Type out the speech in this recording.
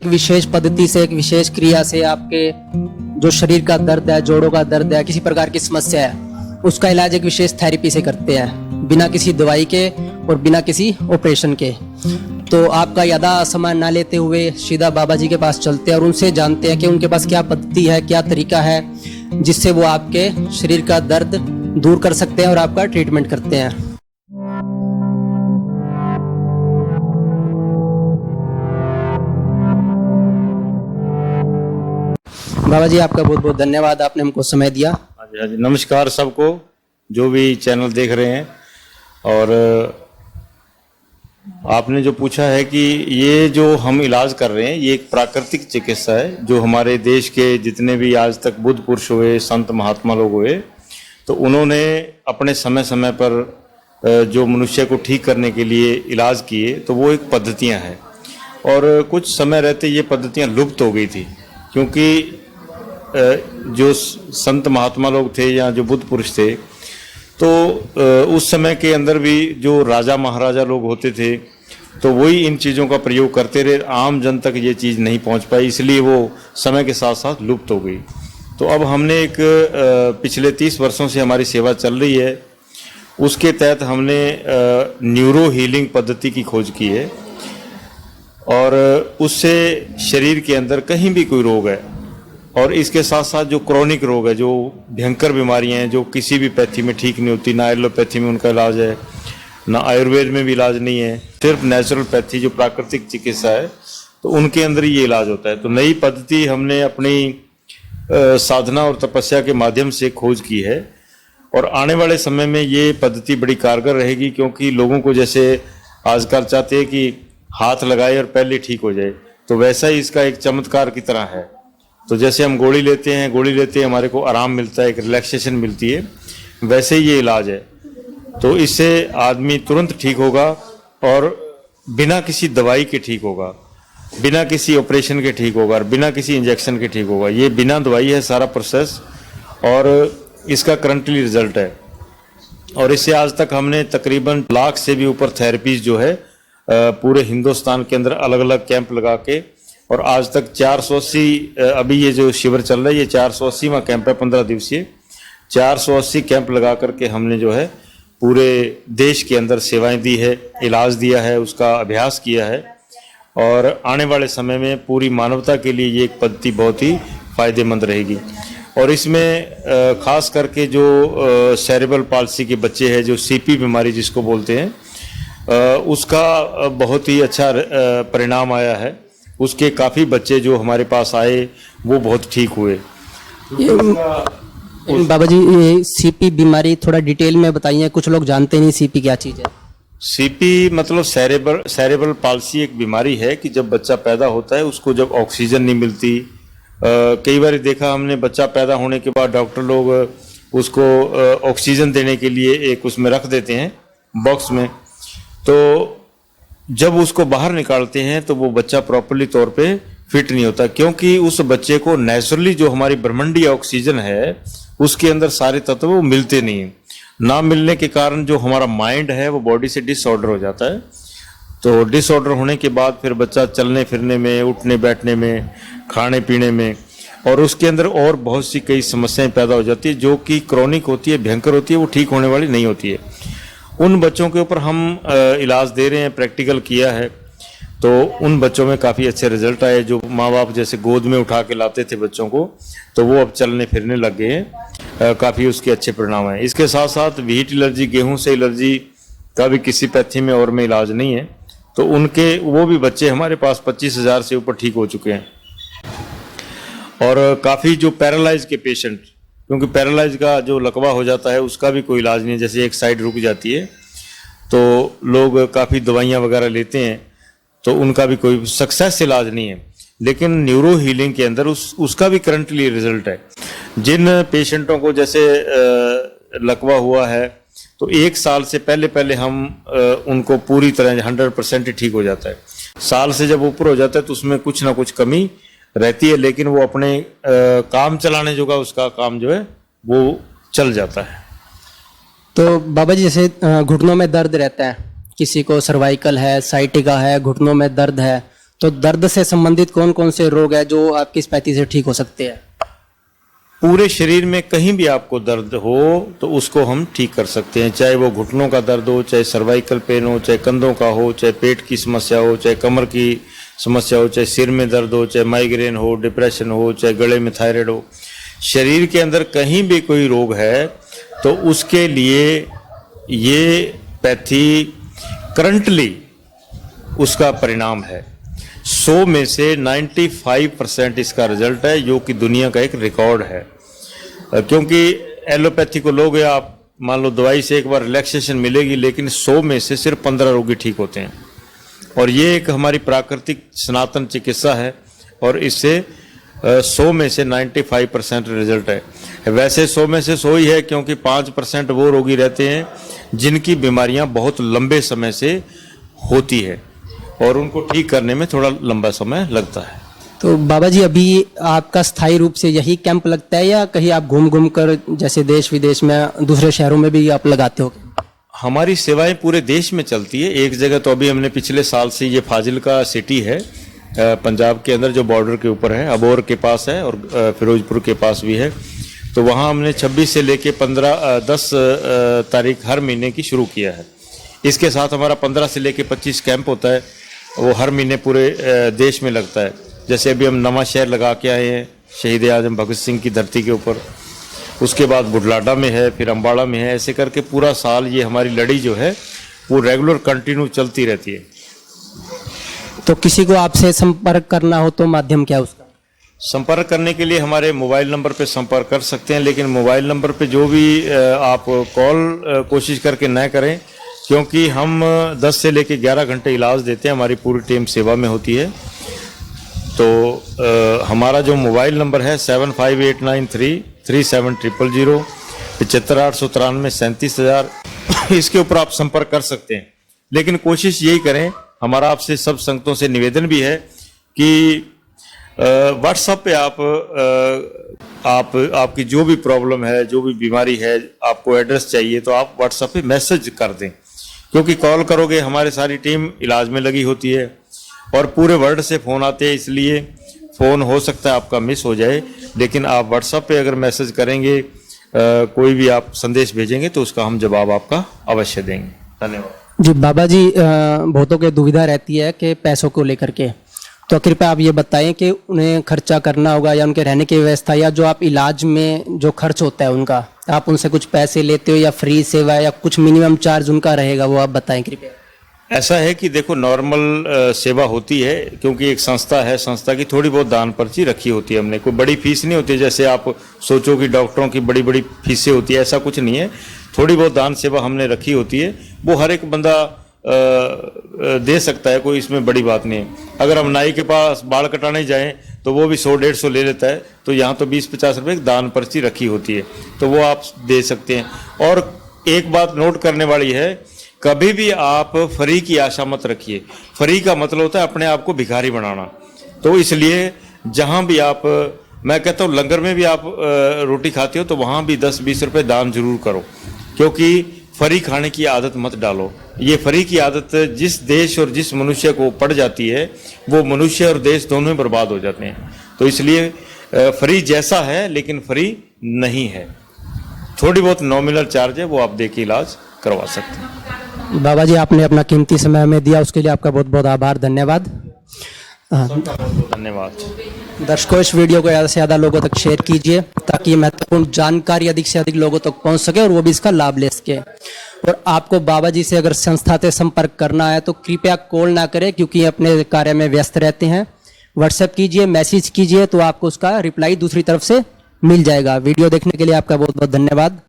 एक विशेष पद्धति से, एक विशेष क्रिया से आपके जो शरीर का दर्द है, जोड़ों का दर्द है, किसी प्रकार की समस्या है, उसका इलाज एक विशेष थेरेपी से करते हैं, बिना किसी दवाई के और बिना किसी ऑपरेशन के। तो आपका ज़्यादा समय ना लेते हुए सीधा बाबा जी के पास चलते हैं और उनसे जानते हैं कि उनके पास क्या पद्धति है, क्या तरीका है, जिससे वो आपके शरीर का दर्द दूर कर सकते हैं और आपका ट्रीटमेंट करते हैं। बाबा जी, आपका बहुत बहुत धन्यवाद, आपने हमको समय दिया। हाँ जी, हाँ जी। नमस्कार सबको जो भी चैनल देख रहे हैं। और आपने जो पूछा है कि ये जो हम इलाज कर रहे हैं ये एक प्राकृतिक चिकित्सा है, जो हमारे देश के जितने भी आज तक बुद्ध पुरुष हुए, संत महात्मा लोग हुए, तो उन्होंने अपने समय समय पर जो मनुष्य को ठीक करने के लिए इलाज किए, तो वो एक पद्धतियां हैं। और कुछ समय रहते ये पद्धतियां लुप्त हो गई थी, क्योंकि जो संत महात्मा लोग थे या जो बुद्ध पुरुष थे, तो उस समय के अंदर भी जो राजा महाराजा लोग होते थे, तो वही इन चीज़ों का प्रयोग करते रहे। आम जन तक ये चीज़ नहीं पहुंच पाई, इसलिए वो समय के साथ साथ लुप्त हो गई। तो अब हमने एक पिछले 30 वर्षों से हमारी सेवा चल रही है, उसके तहत हमने न्यूरो हीलिंग पद्धति की खोज की है। और उससे शरीर के अंदर कहीं भी कोई रोग है, और इसके साथ साथ जो क्रॉनिक रोग है, जो भयंकर बीमारियां हैं, जो किसी भी पैथी में ठीक नहीं होती, ना एलोपैथी में उनका इलाज है, ना आयुर्वेद में भी इलाज नहीं है, सिर्फ नेचुरल पैथी जो प्राकृतिक चिकित्सा है, तो उनके अंदर ही ये इलाज होता है। तो नई पद्धति हमने अपनी साधना और तपस्या के माध्यम से खोज की है, और आने वाले समय में ये पद्धति बड़ी कारगर रहेगी, क्योंकि लोगों को जैसे आजकल चाहते हैं कि हाथ लगाए और पहले ठीक हो जाए, तो वैसा ही इसका एक चमत्कार की तरह है। तो जैसे हम गोली लेते हैं हमारे को आराम मिलता है, एक रिलैक्सेशन मिलती है, वैसे ही ये इलाज है। तो इससे आदमी तुरंत ठीक होगा और बिना किसी दवाई के ठीक होगा, बिना किसी ऑपरेशन के ठीक होगा, और बिना किसी इंजेक्शन के ठीक होगा। ये बिना दवाई है सारा प्रोसेस, और इसका करंटली रिजल्ट है। और इससे आज तक हमने तकरीबन 1 लाख से भी ऊपर थेरेपीज जो है पूरे हिंदुस्तान के अंदर अलग अलग कैंप लगा के, और आज तक 480, अभी ये जो शिविर चल रहा है ये 480वां कैंप है, 15 दिवसीय। 480 कैंप लगा करके हमने जो है पूरे देश के अंदर सेवाएं दी है, इलाज दिया है, उसका अभ्यास किया है। और आने वाले समय में पूरी मानवता के लिए ये एक पद्धति बहुत ही फायदेमंद रहेगी। और इसमें खास करके जो सेरेब्रल पाल्सी के बच्चे हैं, जो सीपी बीमारी जिसको बोलते हैं, उसका बहुत ही अच्छा परिणाम आया है। उसके काफ़ी बच्चे जो हमारे पास आए वो बहुत ठीक हुए। बाबा जी, ये सीपी बीमारी थोड़ा डिटेल में बताइए, कुछ लोग जानते नहीं सीपी क्या चीज़ है। सीपी मतलब सेरेब्रल पाल्सी एक बीमारी है कि जब बच्चा पैदा होता है उसको जब ऑक्सीजन नहीं मिलती, कई बार देखा हमने, बच्चा पैदा होने के बाद डॉक्टर लोग उसको ऑक्सीजन देने के लिए एक उसमें रख देते हैं बॉक्स में, तो जब उसको बाहर निकालते हैं तो वो बच्चा प्रॉपर्ली तौर पे फिट नहीं होता, क्योंकि उस बच्चे को नेचुरली जो हमारी ब्रह्मांडीय ऑक्सीजन है उसके अंदर सारे तत्व वो मिलते नहीं हैं। ना मिलने के कारण जो हमारा माइंड है वो बॉडी से डिसऑर्डर हो जाता है। तो डिसऑर्डर होने के बाद फिर बच्चा चलने फिरने में, उठने बैठने में, खाने पीने में, और उसके अंदर और बहुत सी कई समस्याएं पैदा हो जाती है, जो कि क्रॉनिक होती है, भयंकर होती है, वो ठीक होने वाली नहीं होती है। उन बच्चों के ऊपर हम इलाज दे रहे हैं, प्रैक्टिकल किया है, तो उन बच्चों में काफ़ी अच्छे रिजल्ट आए। जो माँ बाप जैसे गोद में उठा के लाते थे बच्चों को, तो वो अब चलने फिरने लग गए हैं, काफ़ी उसके अच्छे परिणाम हैं। इसके साथ साथ व्हीट एलर्जी, गेहूं से एलर्जी का भी किसी पैथी में और में इलाज नहीं है, तो उनके वो भी बच्चे हमारे पास 25,000 से ऊपर ठीक हो चुके हैं। और काफ़ी जो पैरालाइज के पेशेंट, क्योंकि पैरालाइज का जो लकवा हो जाता है उसका भी कोई इलाज नहीं है, जैसे एक साइड रुक जाती है, तो लोग काफ़ी दवाइयाँ वगैरह लेते हैं, तो उनका भी कोई सक्सेस इलाज नहीं है। लेकिन न्यूरो हीलिंग के अंदर उसका भी करंटली रिजल्ट है। जिन पेशेंटों को जैसे लकवा हुआ है, तो 1 साल से पहले हम उनको पूरी तरह 100% ही ठीक हो जाता है। साल से जब ऊपर हो जाता है तो उसमें कुछ ना कुछ कमी रहती है, लेकिन वो अपने काम चलाने जो का उसका काम जो है वो चल जाता है। तो बाबा जी, जैसे घुटनों में दर्द रहता है, किसी को सर्वाइकल है, साइटिका है, घुटनों में दर्द है, तो दर्द से संबंधित कौन कौन से रोग है जो आपकी स्पैथी से ठीक हो सकते हैं? पूरे शरीर में कहीं भी आपको दर्द हो तो उसको हम ठीक कर सकते हैं, चाहे वो घुटनों का दर्द हो, चाहे सर्वाइकल पेन हो, चाहे कंधों का हो, चाहे पेट की समस्या हो, चाहे कमर की समस्या हो, चाहे सिर में दर्द हो, चाहे माइग्रेन हो, डिप्रेशन हो, चाहे गले में थायराइड हो। शरीर के अंदर कहीं भी कोई रोग है तो उसके लिए ये पैथी करंटली उसका परिणाम है। 100 में से 95% इसका रिजल्ट है, जो कि दुनिया का एक रिकॉर्ड है। क्योंकि एलोपैथी को लोग, आप मान लो दवाई से एक बार रिलैक्सेशन मिलेगी, लेकिन 100 में से सिर्फ 15 रोगी ठीक होते हैं। और ये एक हमारी प्राकृतिक सनातन चिकित्सा है और इससे 100 में से 95% रिजल्ट है। वैसे 100 में से 100 ही है, क्योंकि 5% वो रोगी रहते हैं जिनकी बीमारियां बहुत लंबे समय से होती है और उनको ठीक करने में थोड़ा लंबा समय लगता है। तो बाबा जी, अभी आपका स्थायी रूप से यही कैंप लगता है या कहीं आप घूम घूम कर जैसे देश विदेश में दूसरे शहरों में भी आप लगाते हो? हमारी सेवाएं पूरे देश में चलती है। एक जगह तो अभी हमने पिछले साल से, ये फाजिल्का सिटी है पंजाब के अंदर जो बॉर्डर के ऊपर है, अबोर के पास है और फिरोजपुर के पास भी है, तो वहाँ हमने 26 से लेके 10 तारीख हर महीने की शुरू किया है। इसके साथ हमारा 15 से लेके 25 कैंप होता है, वो हर महीने पूरे देश में लगता है। जैसे अभी हम नवा शहर लगा के आए हैं शहीद आजम भगत सिंह की धरती के ऊपर, उसके बाद बुढलाडा में है, फिर अम्बाड़ा में है। ऐसे करके पूरा साल ये हमारी लड़ी जो है वो रेगुलर कंटिन्यू चलती रहती है। तो किसी को आपसे संपर्क करना हो तो माध्यम क्या है उसका? संपर्क करने के लिए हमारे मोबाइल नंबर पे संपर्क कर सकते हैं, लेकिन मोबाइल नंबर पे जो भी आप कॉल कोशिश करके न करें, क्योंकि हम 10 से लेके 11 घंटे इलाज देते हैं। हमारी पूरी टीम सेवा में होती है। तो हमारा जो मोबाइल नंबर है 7589337000, 75,893 37,000, इसके ऊपर आप संपर्क कर सकते हैं। लेकिन कोशिश यही करें, हमारा आपसे सब संगतों से निवेदन भी है कि व्हाट्सएप पे आपकी जो भी प्रॉब्लम है, जो भी बीमारी है, आपको एड्रेस चाहिए तो आप व्हाट्सएप पे मैसेज कर दें, क्योंकि कॉल करोगे हमारी सारी टीम इलाज में लगी होती है और पूरे वर्ल्ड से फ़ोन आते हैं, इसलिए फ़ोन हो सकता है आपका मिस हो जाए। लेकिन आप व्हाट्सएप पे अगर मैसेज करेंगे, कोई भी आप संदेश भेजेंगे तो उसका हम जवाब आपका अवश्य देंगे। धन्यवाद जी। बाबा जी, बहुतों की दुविधा रहती है कि पैसों को लेकर के, तो कृपया आप ये बताएं कि उन्हें खर्चा करना होगा या उनके रहने की व्यवस्था, या जो आप इलाज में जो खर्च होता है उनका, आप उनसे कुछ पैसे लेते हो या फ्री सेवा या कुछ मिनिमम चार्ज उनका रहेगा, वो आप बताएं कृपया। ऐसा है कि देखो, नॉर्मल सेवा होती है, क्योंकि एक संस्था है, संस्था की थोड़ी बहुत दान पर्ची रखी होती है हमने। कोई बड़ी फीस नहीं होती जैसे आप सोचो कि डॉक्टरों की बड़ी बड़ी फीसें होती है, ऐसा कुछ नहीं है। थोड़ी बहुत दान सेवा हमने रखी होती है, वो हर एक बंदा दे सकता है, कोई इसमें बड़ी बात नहीं है। अगर हम नाई के पास बाल कटाने जाएं तो वो भी 100-150 ले लेता है, तो यहाँ तो 20-50 रुपये की दान पर्ची रखी होती है, तो वो आप दे सकते हैं। और एक बात नोट करने वाली है, कभी भी आप फ्री की आशा मत रखिए। फ्री का मतलब होता है अपने आप को भिखारी बनाना। तो इसलिए जहाँ भी आप, मैं कहता हूँ लंगर में भी आप रोटी खाते हो तो वहाँ भी 10-20 रुपये दान जरूर करो, क्योंकि फ्री खाने की आदत मत डालो। ये फ्री की आदत जिस देश और जिस मनुष्य को पड़ जाती है, वो मनुष्य और देश दोनों ही बर्बाद हो जाते हैं। तो इसलिए फ्री जैसा है लेकिन फ्री नहीं है, थोड़ी बहुत नॉमिनल चार्ज है, वो आप दे के इलाज करवा सकते हैं। बाबा जी, आपने अपना कीमती समय हमें दिया, उसके लिए आपका बहुत बहुत आभार, धन्यवाद। धन्यवाद। दर्शकों, इस वीडियो को ज़्यादा से ज़्यादा लोगों तक शेयर कीजिए ताकि महत्वपूर्ण जानकारी अधिक से अधिक लोगों तक पहुंच सके और वो भी इसका लाभ ले सके। और आपको बाबा जी से अगर संस्था से संपर्क करना है तो कृपया कॉल ना करें, क्योंकि अपने कार्य में व्यस्त रहते हैं। व्हाट्सएप कीजिए, मैसेज कीजिए, तो आपको उसका रिप्लाई दूसरी तरफ से मिल जाएगा। वीडियो देखने के लिए आपका बहुत बहुत धन्यवाद।